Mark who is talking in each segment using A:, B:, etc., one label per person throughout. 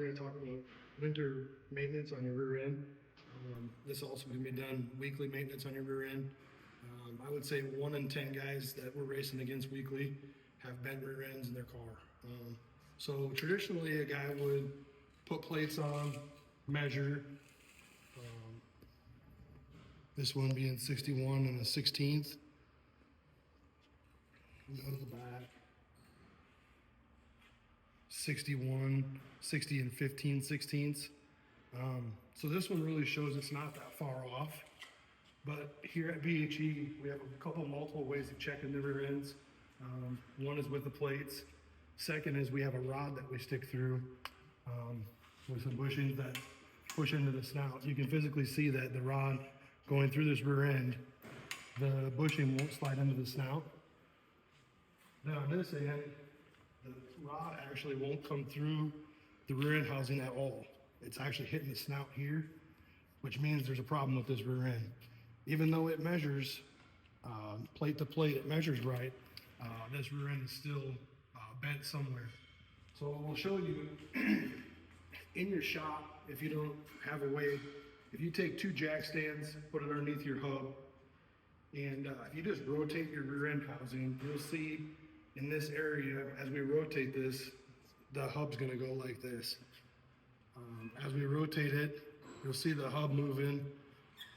A: we're going to talk about winter maintenance on your rear end. This also can be done weekly maintenance on your rear end. I would say 1 in 10 guys that we're racing against weekly have bent rear ends in their car. So traditionally a guy would put plates on, measure, this one being 61 and a 16th. Go to the back. 61, 60 and 15 sixteenths. So this one really shows it's not that far off. But here at BHE, we have a couple multiple ways of checking the rear ends. One is with the plates. Second is we have a rod that we stick through with some bushings that push into the snout. You can physically see that the rod going through this rear end, the bushing won't slide into the snout. Now on this end, the rod actually won't come through the rear end housing at all. It's actually hitting the snout here, which means there's a problem with this rear end. Even though it measures plate to plate, it measures right, this rear end is still bent somewhere. So we'll show you in your shop, if you don't have a way, if you take 2 jack stands, put it underneath your hub, and if you just rotate your rear end housing, you'll see in this area, as we rotate this, the hub's gonna go like this. As we rotate it, you'll see the hub moving.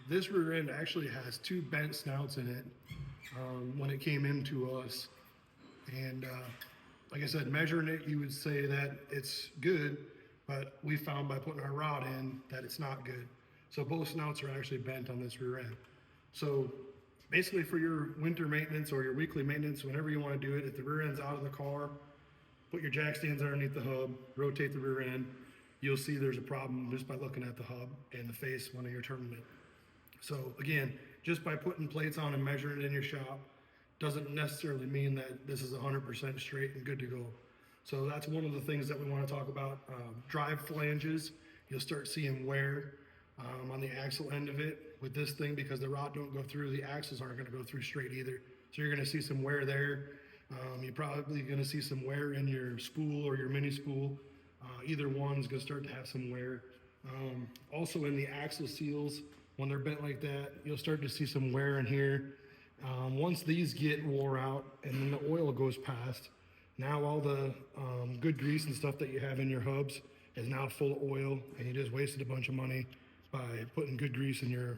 A: This rear end actually has 2 bent snouts in it when it came into us. And like I said, measuring it, you would say that it's good, but we found by putting our rod in that it's not good. So both snouts are actually bent on this rear end. So basically for your winter maintenance or your weekly maintenance, whenever you want to do it, if the rear end's out of the car, put your jack stands underneath the hub, rotate the rear end. You'll see there's a problem just by looking at the hub and the face when you're turning it. So again, just by putting plates on and measuring it in your shop doesn't necessarily mean that this is 100% straight and good to go. So that's one of the things that we want to talk about. Drive flanges, you'll start seeing wear on the axle end of it with this thing, because the rod don't go through, the axles aren't going to go through straight either. So you're going to see some wear there. You're probably going to see some wear in your spool or your mini spool. Either one's going to start to have some wear. Also in the axle seals, when they're bent like that, you'll start to see some wear in here. Once these get wore out and then the oil goes past, now all the good grease and stuff that you have in your hubs is now full of oil, and you just wasted a bunch of money by putting good grease in your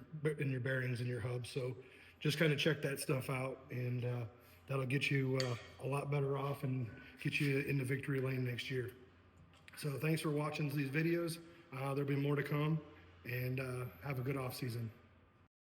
A: bearings in your hubs. So just kind of check that stuff out, and that'll get you a lot better off and get you into victory lane next year. So thanks for watching these videos. There'll be more to come, and have a good off season.